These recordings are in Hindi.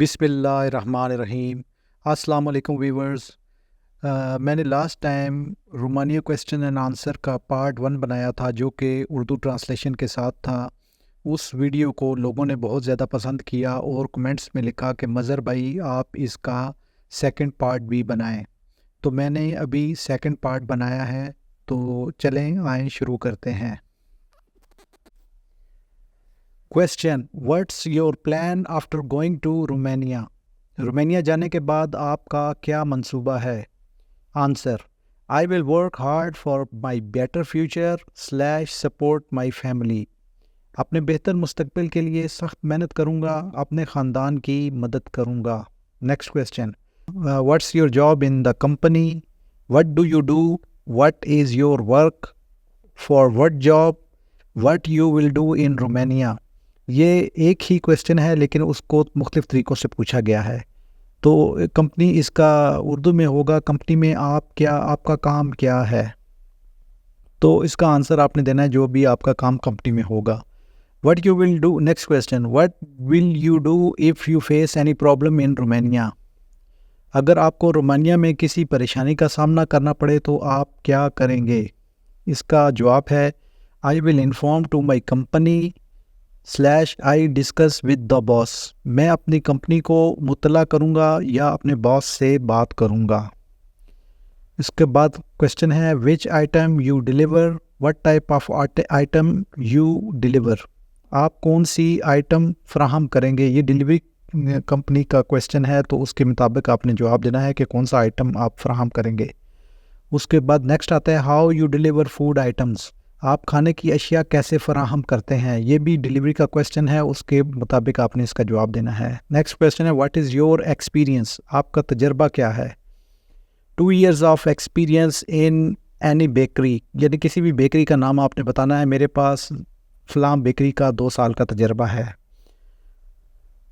बिस्मिल्लाहिर्रहमानिर्रहीम। अस्सलाम वालेकुम व्यूवर्स। मैंने last time Romania question and answer का पार्ट 1 बनाया था जो कि उर्दू ट्रांसलेशन के साथ था। उस वीडियो को लोगों ने बहुत ज़्यादा पसंद किया और कमेंट्स में लिखा कि मज़हर भाई आप इसका सेकंड पार्ट भी बनाएं। तो मैंने अभी सेकंड पार्ट बनाया है, तो चलें आए शुरू करते हैं। Question, what's your plan after going to Romania? Romania जाने के बाद आपका क्या मंसूबा है? Answer, I will work hard for my better future slash support my family. अपने बेहतर मुस्तकबिल के लिए सख्त मेहनत करूँगा, अपने ख़ानदान की मदद करूँगा। Next question, what's your job in the company? What do you do? What is your work? For what job? What you will do in Romania? ये एक ही क्वेश्चन है लेकिन उसको मुख्तलिफ तरीक़ों से पूछा गया है। तो कंपनी इसका उर्दू में होगा, कंपनी में आपका काम क्या है? तो इसका आंसर आपने देना है जो भी आपका काम कंपनी में होगा। What you will do. Next question, what will you do if you face any problem in Romania? अगर आपको रोमानिया में किसी परेशानी का सामना करना पड़े तो आप क्या करेंगे? इसका जवाब है, I will inform to my company slash I discuss with the boss. मैं अपनी कंपनी को मुतला करूँगा या अपने बॉस से बात करूँगा। इसके बाद क्वेश्चन है, विच item you deliver? What type of item you deliver? आप कौन सी आइटम फ्राहम करेंगे? ये डिलीवरी कंपनी का क्वेश्चन है, तो उसके मुताबिक आपने जवाब देना है कि कौन सा आइटम आप फ्राहम करेंगे। उसके बाद नेक्स्ट आता है, how you deliver food items? आप खाने की अशिया कैसे फराहम करते हैं? ये भी डिलीवरी का क्वेश्चन है, उसके मुताबिक आपने इसका जवाब देना है। नेक्स्ट क्वेश्चन है, व्हाट इज़ योर एक्सपीरियंस? आपका तजर्बा क्या है? 2 years of experience in any bakery, यानी किसी भी बेकरी का नाम आपने बताना है। मेरे पास फलां बेकरी का 2 साल का तजर्बा है।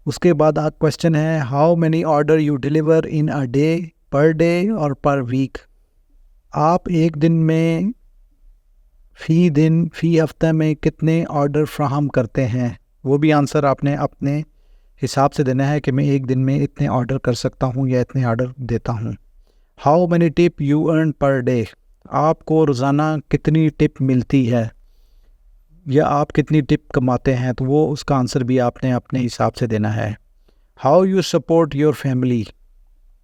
उसके बाद क्वेश्चन है, how many order you deliver in a day? Per day और पर वीक? आप एक दिन में, फ़ी हफ्ते में कितने ऑर्डर फ्राहम करते हैं? वो भी आंसर आपने अपने हिसाब से देना है कि मैं एक दिन में इतने ऑर्डर कर सकता हूँ या इतने ऑर्डर देता हूँ। How many tip you earn per day? आपको रोज़ाना कितनी टिप मिलती है या आप कितनी टिप कमाते हैं? तो वो उसका आंसर भी आपने अपने हिसाब से देना है। How you support your family?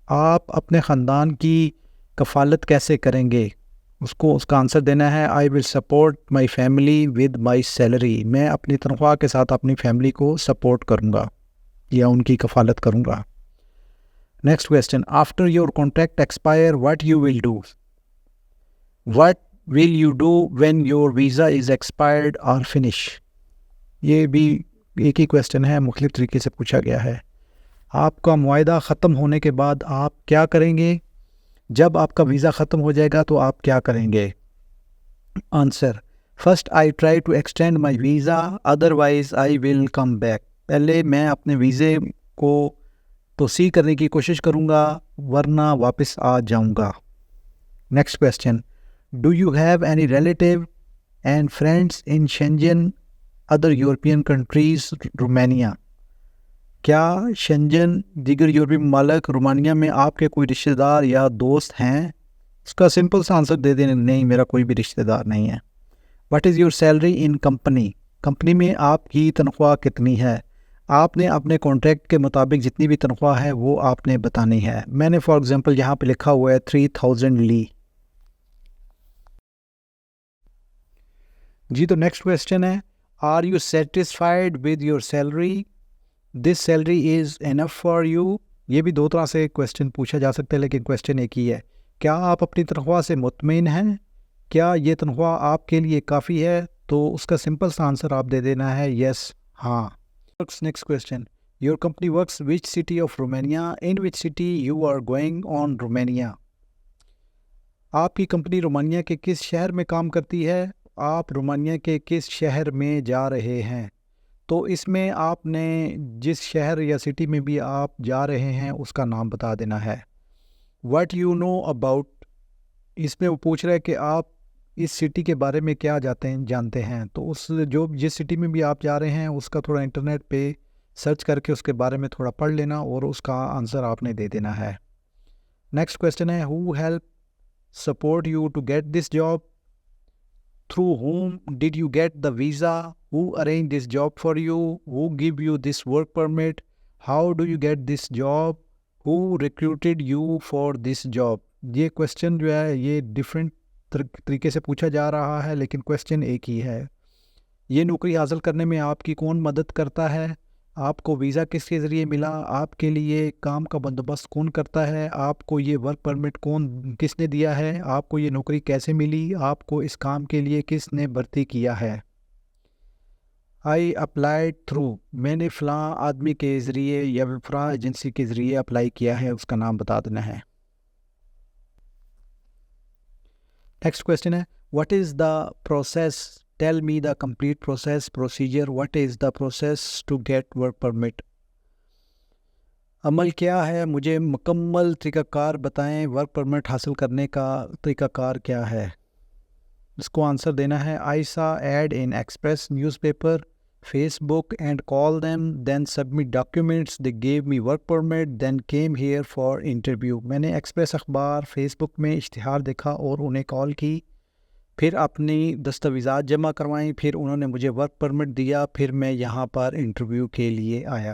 आप अपने ख़ानदान की कफ़ालत कैसे करेंगे? उसका आंसर देना है, I will support my family with my salary. मैं अपनी तनख्वाह के साथ अपनी फैमिली को सपोर्ट करूँगा या उनकी कफ़ालत करूँगा। Next question, after your contract expire what you will do? What will you do when your visa is expired और फिनिश? ये भी एक ही क्वेश्चन है, मुख्तलिफ तरीके से पूछा गया है। आपका मुआहदा ख़त्म होने के बाद आप क्या करेंगे? जब आपका वीज़ा ख़त्म हो जाएगा तो आप क्या करेंगे? Answer, first I try to extend my visa otherwise I will come back. पहले मैं अपने वीज़े को तोसी करने की कोशिश करूँगा वरना वापस आ जाऊँगा। Next question, do you have any relative and friends in Schengen other European countries Romania? क्या शेंजन दीगर यूरोपीय ममालिक रोमानिया में आपके कोई रिश्तेदार या दोस्त हैं? इसका सिंपल सा आंसर दे दें, नहीं मेरा कोई भी रिश्तेदार नहीं है। What is your salary in company? Company में आपकी तनख्वाह कितनी है? आपने अपने कॉन्ट्रैक्ट के मुताबिक जितनी भी तनख्वाह है वो आपने बतानी है। मैंने फॉर एग्जांपल यहाँ पे लिखा हुआ है 3000 ली। जी, तो नेक्स्ट क्वेश्चन है, are you satisfied with your salary? This salary is enough for you? ये भी 2 तरह से क्वेश्चन पूछा जा सकता है लेकिन क्वेश्चन एक ही है। क्या आप अपनी तनख्वाह से मुतमईन हैं? क्या ये तनख्वाह आपके लिए काफ़ी है? तो उसका सिंपल सा आंसर आप दे देना है यस, हाँ। Next question, your company works which city of Romania? In which city you are going on Romania? आपकी कंपनी रोमानिया के किस शहर में काम करती है? आप रोमानिया के किस शहर में जा रहे हैं? तो इसमें आपने जिस शहर या सिटी में भी आप जा रहे हैं उसका नाम बता देना है। व्हाट यू नो अबाउट, इसमें वो पूछ रहा है कि आप इस सिटी के बारे में क्या जानते हैं। तो जिस सिटी में भी आप जा रहे हैं उसका थोड़ा इंटरनेट पे सर्च करके उसके बारे में थोड़ा पढ़ लेना और उसका आंसर आपने दे देना है। नेक्स्ट क्वेश्चन है, who help support you to get this job? Through whom did you get the visa? Who arranged this job for you? Who give you this work permit? How do you get this job? Who recruited you for this job? ये क्वेश्चन जो है ये डिफरेंट तरीके से पूछा जा रहा है, लेकिन क्वेश्चन एक ही है। ये नौकरी हासिल करने में आपकी कौन मदद करता है? आपको वीज़ा किसके ज़रिए मिला? आपके लिए काम का बंदोबस्त कौन करता है? आपको ये वर्क परमिट किसने दिया है? आपको ये नौकरी कैसे मिली? आपको इस काम के लिए किसने भर्ती किया है? आई अप्लाइड थ्रू, मैंने फ़लाँ आदमी के ज़रिए या फ़लाँ एजेंसी के ज़रिए अप्लाई किया है, उसका नाम बता देना है। नेक्स्ट क्वेश्चन है, what is the process? Tell me the complete process procedure. What is the process to get work permit? अमल क्या है, मुझे मुकम्मल तरीक़ाकार बताएं, वर्क परमिट हासिल करने का तरीक़ाकार क्या है? इसको आंसर देना है, I saw ad in Express newspaper, Facebook and call them, then submit documents, they gave me work permit, then came here for interview. मैंने एक्सप्रेस अखबार, फेसबुक में इश्तिहार देखा और उन्हें कॉल की, फिर अपनी दस्तावेज़ात जमा करवाई, फिर उन्होंने मुझे वर्क परमिट दिया, फिर मैं यहाँ पर इंटरव्यू के लिए आया।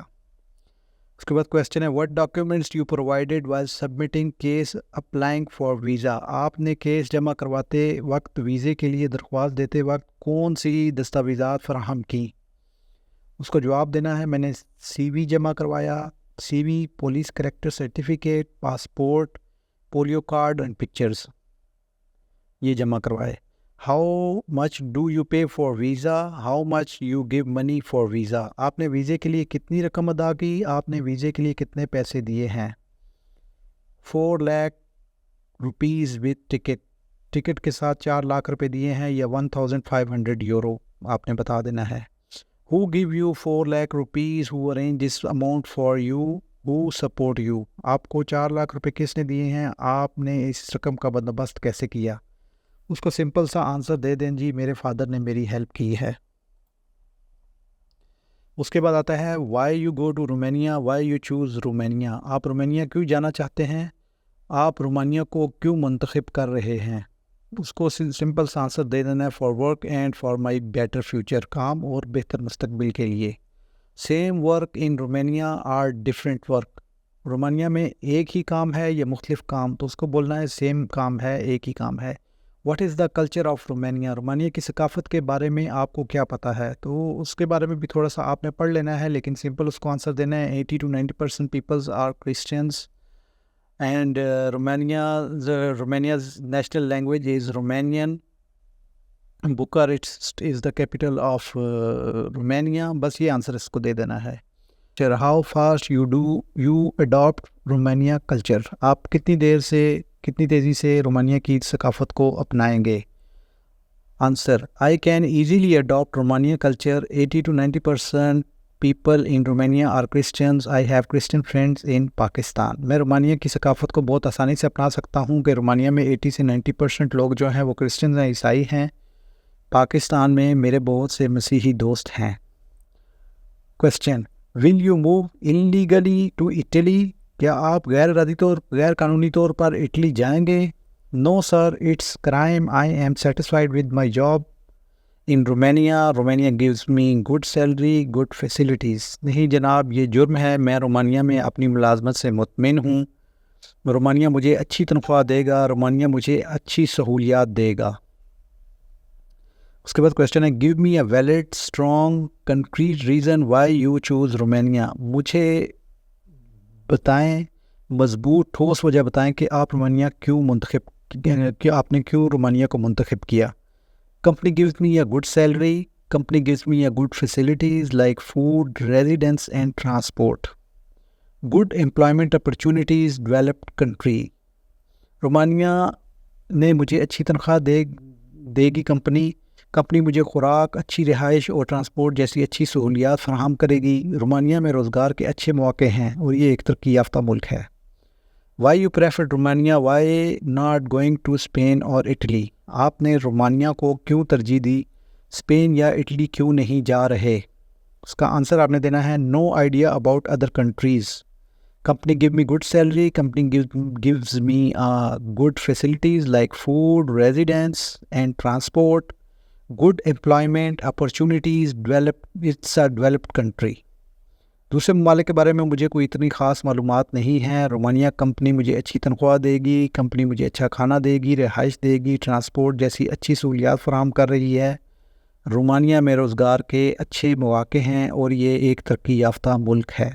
उसके बाद क्वेश्चन है, what documents you provided while submitting case applying for visa? आपने केस जमा करवाते वक्त, वीज़े के लिए दरख्वास्त देते वक्त कौन सी दस्तावेज़ात फ़राहम की? उसको जवाब देना है, मैंने CV जमा करवाया, CV, police character certificate, passport, polio card and pictures ये जमा करवाए। हाउ मच डू यू पे for visa? How much you give money for visa? आपने वीज़े के लिए कितनी रकम अदा की? आपने वीज़े के लिए कितने पैसे दिए हैं? 4 lakh rupees with ticket, ticket के साथ 4 लाख रुपए दिए हैं, या 1500 यूरो आपने बता देना है। Who give you 4 lakh rupees? Who arrange this amount for you? Who support you? आपको 4 लाख रुपए किसने दिए हैं? आपने इस रकम का बंदोबस्त कैसे किया? उसको सिंपल सा आंसर दे दें, जी मेरे फादर ने मेरी हेल्प की है। उसके बाद आता है, why you go to Romania? Why you choose Romania? आप रोमानिया क्यों जाना चाहते हैं? आप रोमानिया को क्यों मुंतखब कर रहे हैं? उसको सिंपल सा आंसर दे देना है, for work and for my better future, काम और बेहतर मुस्तकबिल के लिए। Same work in Romania or different work? Romania में एक ही काम है या मुख्तलिफ काम? तो उसको बोलना है सेम काम है, एक ही काम है। What is the culture of Romania? Romania की सकाफ़त के बारे में आपको क्या पता है? तो उसके बारे में भी थोड़ा सा आपने पढ़ लेना है, लेकिन सिंपल उसको आंसर देना है, 80 to 90% peoples are Christians and Romania's national language is Romanian. Bucharest is the capital of Romania. बस ये आंसर इसको दे देना है। How fast you adopt Romania culture? आप कितनी तेज़ी से रोमानिया की सकाफ़त को अपनाएंगे? Answer, I can easily adopt Romania culture. 80 to 90% people in Romania are Christians. I have Christian friends in Pakistan. मैं रोमानिया की सकाफ़त को बहुत आसानी से अपना सकता हूँ कि रोमानिया में 80 से 90% लोग जो हैं वो क्रिश्चियन हैं, ईसाई हैं। पाकिस्तान में मेरे बहुत से मसीही दोस्त हैं। Question, will you move illegally to Italy? क्या आप गैर कानूनी तौर पर इटली जाएंगे? No sir, it's crime. I am satisfied with my job in Romania. Romania gives me good salary, good facilities. नहीं जनाब, ये जुर्म है। मैं रोमानिया में अपनी मुलाजमत से मुतमिन हूँ। रोमानिया मुझे अच्छी तनख्वाह देगा, रोमानिया मुझे अच्छी सहूलियात देगा। उसके बाद क्वेश्चन है, give me a valid strong concrete reason why you choose Romania? मुझे बताएं, मजबूत ठोस वजह बताएं कि आप रोमानिया आपने क्यों रोमानिया को मुंतखब किया। Company gives me a good salary, company gives me a good facilities like food, residence and transport, good employment opportunities, developed country. Romania ने मुझे अच्छी तनख्वाह देगी कंपनी मुझे खुराक, अच्छी रिहाइश और ट्रांसपोर्ट जैसी अच्छी सहूलियात फराहम करेगी। रोमानिया में रोज़गार के अच्छे मौके हैं और ये एक तरक्की याफ्ता मुल्क है। Why you prefer Romania? Why not going to Spain और इटली? आपने रोमानिया को क्यों तरजीह दी? स्पेन या इटली क्यों नहीं जा रहे? उसका आंसर आपने देना है no idea about other countries. Company give me good salary, company gives me good facilities like food, residence and transport, good employment opportunities, it's a developed country. दूसरे ममालिक के बारे में मुझे कोई इतनी ख़ास मालूमात नहीं है। रोमानिया कंपनी मुझे अच्छी तनख्वाह देगी, कंपनी मुझे अच्छा खाना देगी, रिहाइश देगी, ट्रांसपोर्ट जैसी अच्छी सहूलियात फराहम कर रही है। रोमानिया में रोज़गार के अच्छे मौक़े हैं और ये एक तरक्की याफ्ता मुल्क है।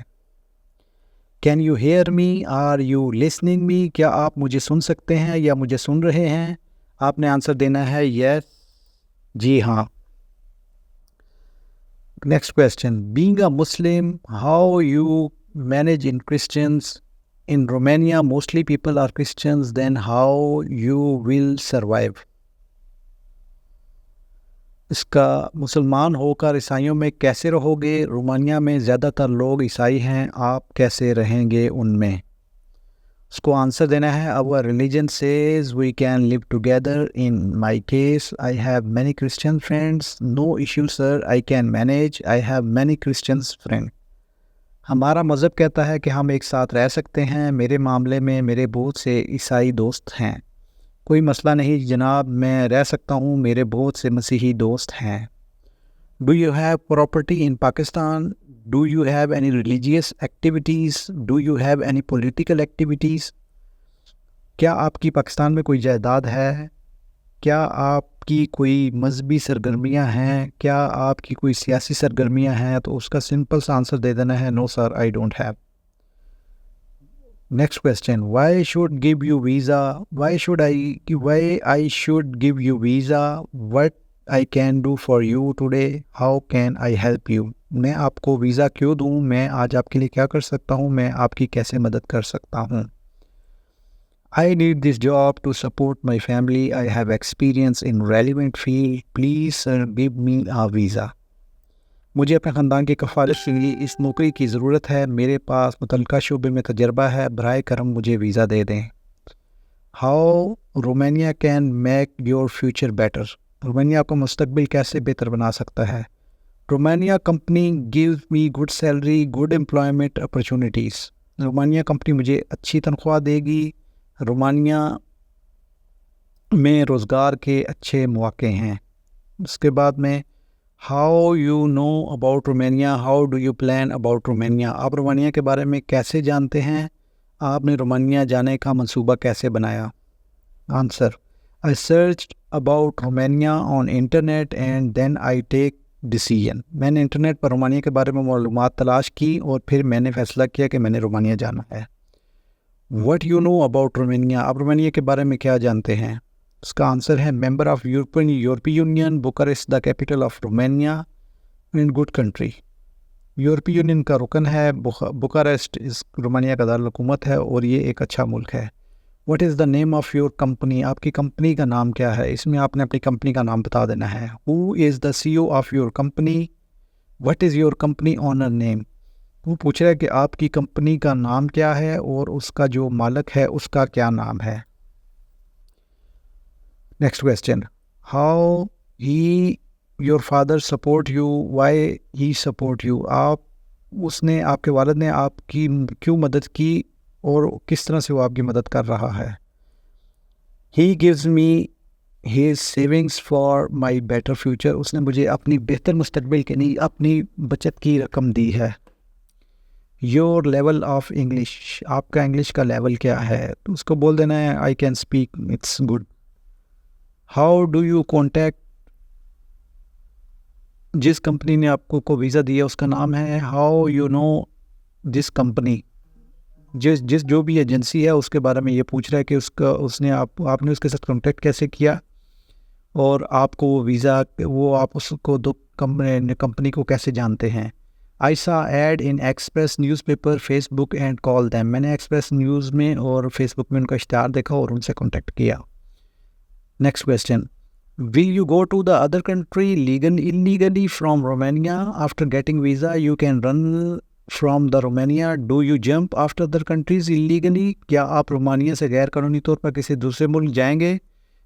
Can you hear me, are you listening me, क्या आप मुझे सुन सकते हैं या मुझे सुन रहे हैं? आपने आंसर देना है यस, जी हाँ। Next question. Being a Muslim, how you manage in Christians? In Romania, mostly people are Christians. Then how you will survive? इसका मुसलमान होकर ईसाइयों में कैसे रहोगे? रोमानिया में ज़्यादातर लोग ईसाई हैं, आप कैसे रहेंगे उनमें? उसको आंसर देना है our religion says we can live together. In my case I have many Christian friends, no issue sir, I can manage, I have many Christians friend. हमारा मज़हब कहता है कि हम एक साथ रह सकते हैं, मेरे मामले में मेरे बहुत से ईसाई दोस्त हैं, कोई मसला नहीं जनाब, मैं रह सकता हूँ, मेरे बहुत से मसीही दोस्त हैं। Do you have property in Pakistan? Do you have any religious activities? Do you have any political activities? क्या आपकी पाकिस्तान में कोई जायदाद है? क्या आपकी कोई मजहबी सरगर्मियाँ हैं? क्या आपकी कोई सियासी सरगर्मियाँ हैं? तो उसका सिंपल सा आंसर दे देना है no sir, I don't have. Next question, why should give you visa? Why I should give you visa? What I can do for you today? How can I help you? मैं आपको वीज़ा क्यों दूँ? मैं आज आपके लिए क्या कर सकता हूँ? मैं आपकी कैसे मदद कर सकता हूँ? I need this job to support my family, I have experience in relevant field, please sir give me a visa. मुझे अपने ख़ानदान की कफ़ालत के लिए इस नौकरी की ज़रूरत है, मेरे पास मुतल्लिका शोबे में तजर्बा है, बराए करम मुझे वीज़ा दे दें। How Romania can make your future better? Romania को मुस्तकबिल कैसे बेहतर बना सकता है? Romania company gives me good salary, good employment opportunities. Romania company मुझे अच्छी तनख्वाह देगी, रोमानिया में रोज़गार के अच्छे मौक़े हैं। उसके बाद में how you know about Romania, how do you plan about Romania? आप रोमानिया के बारे में कैसे जानते हैं? आपने रोमानिया जाने का मंसूबा कैसे बनाया? Answer, I search about Romania on internet and then I take decision. मैंने इंटरनेट पर रोमानिया के बारे में मालूमात तलाश की और फिर मैंने फ़ैसला किया कि मैंने रोमानिया जाना है। What you know about Romania? आप रोमानिया के बारे में क्या जानते हैं? उसका आंसर है मेंबर ऑफ यूरोपीय union, Bucharest the capital of Romania, in good country. यूरोपीय यूनियन का रुकन है, बुकारेस्ट इस रोमानिया का दारुल हुकूमत है और ये एक अच्छा मुल्क है। What is the name of your company? आपकी कंपनी का नाम क्या है? इसमें आपने अपनी कंपनी का नाम बता देना है। Who is the CEO of your company? What is your company owner name? वो पूछ रहा है कि आपकी कंपनी का नाम क्या है और उसका जो मालिक है उसका क्या नाम है। Next question, how he your father support you, why he support you? उसने, आपके वालिद ने आपकी क्यों मदद की और किस तरह से वो आपकी मदद कर रहा है? He gives me his savings for my better future. उसने मुझे अपनी बेहतर मुस्तकबिल के लिए अपनी बचत की रकम दी है। योर लेवल ऑफ इंग्लिश, आपका इंग्लिश का लेवल क्या है? तो उसको बोल देना है I can speak, it's good. How do you contact, जिस कंपनी ने आपको को वीज़ा दिया उसका नाम है। How you know this company, जिस जो भी एजेंसी है उसके बारे में ये पूछ रहा है कि आपने उसके साथ कांटेक्ट कैसे किया और आपको वो वीज़ा, वो आप उसको दो कंपनी को कैसे जानते हैं। I saw ad in Express newspaper, Facebook and call them. मैंने एक्सप्रेस न्यूज़ में और फेसबुक में उनका इश्तिहार देखा और उनसे कांटेक्ट किया। Next question, will you go to the other country illegally from Romania after getting visa? You can run from the Romania, do you jump after other countries illegally? क्या आप रोमानिया से गैर कानूनी तौर पर किसी दूसरे मुल्क जाएंगे?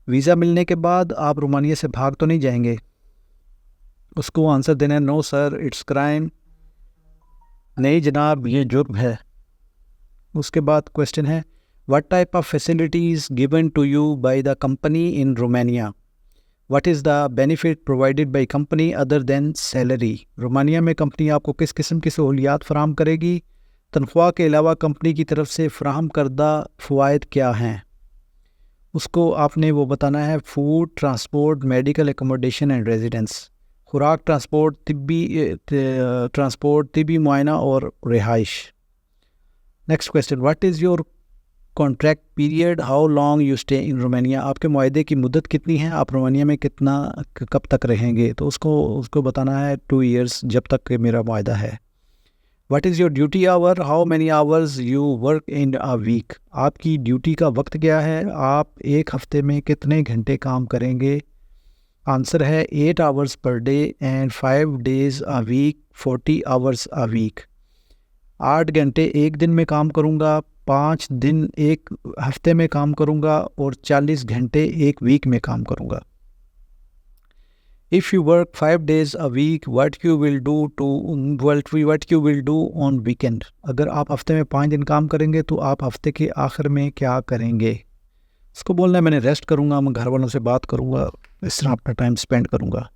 वीज़ा मिलने के बाद आप रोमानिया से भाग तो नहीं जाएंगे? उसको आंसर देना है नो सर इट्स क्राइम, नहीं जनाब ये जुर्म है। उसके बाद क्वेश्चन है what type of facilities given to you by the company in Romania, what is the benefit provided by company other than salary. Romania में कंपनी आपको किस किस्म की सहूलियात फराहम करेगी, तनख्वाह के अलावा कंपनी की तरफ से फ़राहम करदा फ़वाइद क्या हैं। उसको आपने वो बताना है food, transport, medical accommodation and residence, खुराक, ट्रांसपोर्ट, तिबी मुआयना और रिहाइश। Next question what is your contract period, how long you stay in Romania, आपके मुआहदे की मुद्दत कितनी है, आप रोमानिया में कब तक रहेंगे। तो उसको बताना है 2 years, जब तक कि मेरा मुआहदा है। What is your duty hour, how many hours you work in a week, आपकी ड्यूटी का वक्त क्या है, आप एक हफ्ते में कितने घंटे काम करेंगे। आंसर है 8 hours per day and 5 days a week, 40 hours a week. 8 घंटे एक दिन में काम करूँगा, 5 दिन एक हफ्ते में काम करूँगा और 40 घंटे एक वीक में काम करूँगा। If you work 5 days a week what you will do on weekend, अगर आप हफ्ते में 5 दिन काम करेंगे तो आप हफ्ते के आखिर में क्या करेंगे। इसको बोलना है मैंने रेस्ट करूँगा, मैं घर वालों से बात करूँगा, इस तरह अपना टाइम स्पेंड करूँगा।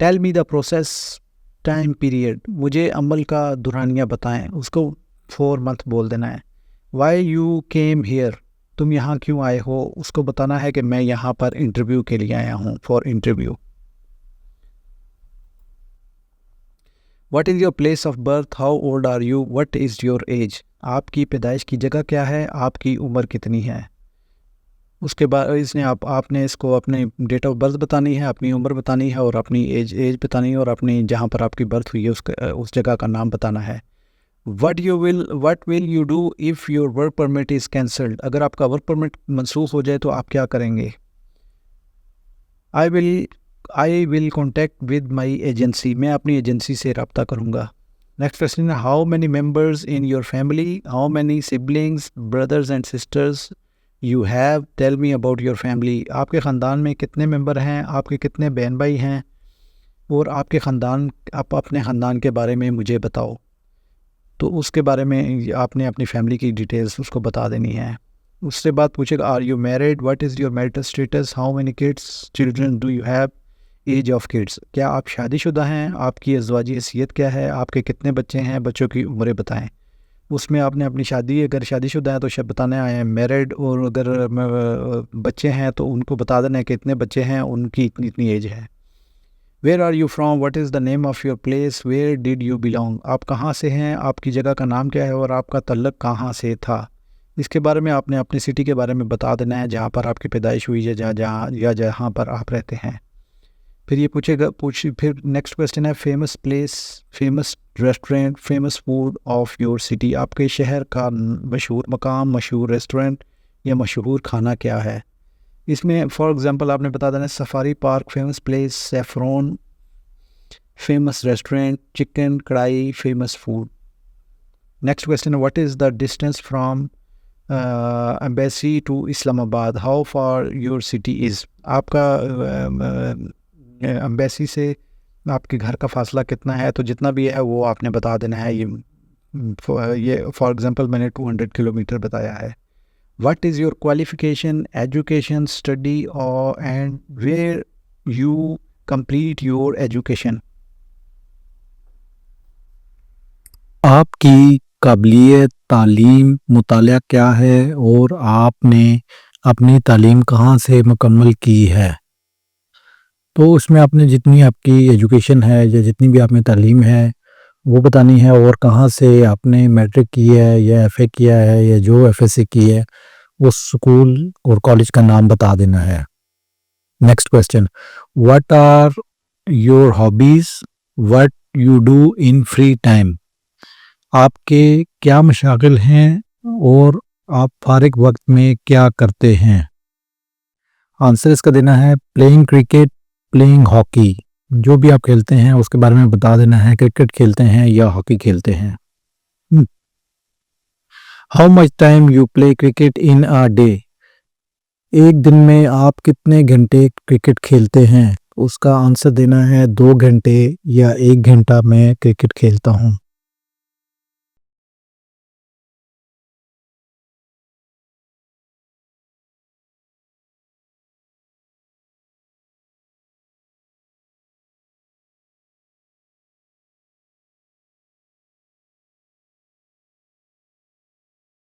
Tell me the process time period, मुझे अमल का दुरानिया बताएं, उसको 4 month बोल देना है। वाई यू केम हियर, तुम यहाँ क्यों आए हो, उसको बताना है कि मैं यहाँ पर इंटरव्यू के लिए आया हूँ, for interview. What is your place of birth, how old are you, what is your age, आपकी पैदाइश की जगह क्या है, आपकी उम्र कितनी है। उसके बाद इसने आपने इसको अपने डेट ऑफ बर्थ बतानी है, अपनी उम्र बतानी है और अपनी एज बतानी है और अपनी जहाँ पर आपकी बर्थ हुई है उस जगह का नाम बताना है। What will you do if your work permit is cancelled, अगर आपका वर्क परमिट मनसूख हो जाए तो आप क्या करेंगे। I will contact with my agency, मैं अपनी एजेंसी से रब्ता करूँगा। नेक्स्ट क्वेश्चन है how many members in your family, how many siblings, brothers and sisters you have, tell me about your family, आपके ख़ानदान में कितने मेंबर हैं, आपके कितने बहन भाई हैं और आप अपने ख़ानदान के बारे में मुझे बताओ। तो उसके बारे में आपने अपनी फैमिली की डिटेल्स उसको बता देनी है। उसके बाद पूछेगा are you married, what is your marital status, how many kids children do you have, age of kids, क्या आप शादीशुदा हैं, आपकी अज़वाजी हैसियत क्या है, आपके कितने बच्चे हैं, बच्चों की उम्रें बताएं। उसमें आपने अपनी अगर शादीशुदा है तो शब बताना है मैरिड, और अगर बच्चे हैं तो उनको बता देना है कि इतने बच्चे हैं, उनकी इतनी इतनी एज है। Where are you from, what is the name of your place, where did you belong, आप कहाँ से हैं, आपकी जगह का नाम क्या है और आपका तल्लक कहाँ से था। इसके बारे में आपने अपनी सिटी के बारे में बता देना है जहाँ पर आपकी पैदाइश हुई है, जहाँ पर आप रहते हैं। फिर ये फिर नेक्स्ट क्वेश्चन है famous place, famous restaurant, famous food of your city, आपके शहर का मशहूर मकाम, मशहूर रेस्टोरेंट या मशहूर खाना क्या है। इसमें फॉर एग्जांपल आपने बता देना safari park famous place, saffron famous restaurant, chicken kadhai famous food. Next question है what is the distance from embassy to Islamabad, how far your city is, आपका एम्बेसी से आपके घर का फासला कितना है, तो जितना भी है वो आपने बता देना है। ये फॉर एग्जांपल मैंने 200 किलोमीटर बताया है। What is your qualification, education, study और and where you complete your education, आपकी काबिलियत तालीम मुतालिया क्या है और आपने अपनी तालीम कहाँ से मुकम्मल की है। तो उसमें आपने जितनी आपकी एजुकेशन है या जितनी भी आप में तालीम है वो बतानी है और कहाँ से आपने मैट्रिक की है या एफए किया है या जो एफएससी की है उस स्कूल और कॉलेज का नाम बता देना है। Next question what are your hobbies, what you do in free time, आपके क्या मशागिल हैं और आप फारिग वक्त में क्या करते हैं। आंसर इसका देना है प्लेइंग क्रिकेट, प्लेइंग हॉकी, जो भी आप खेलते हैं उसके बारे में बता देना है, क्रिकेट खेलते हैं या हॉकी खेलते हैं। How much time you play cricket in a day, एक दिन में आप कितने घंटे क्रिकेट खेलते हैं। उसका आंसर देना है 2 घंटे या 1 घंटा मैं क्रिकेट खेलता हूँ।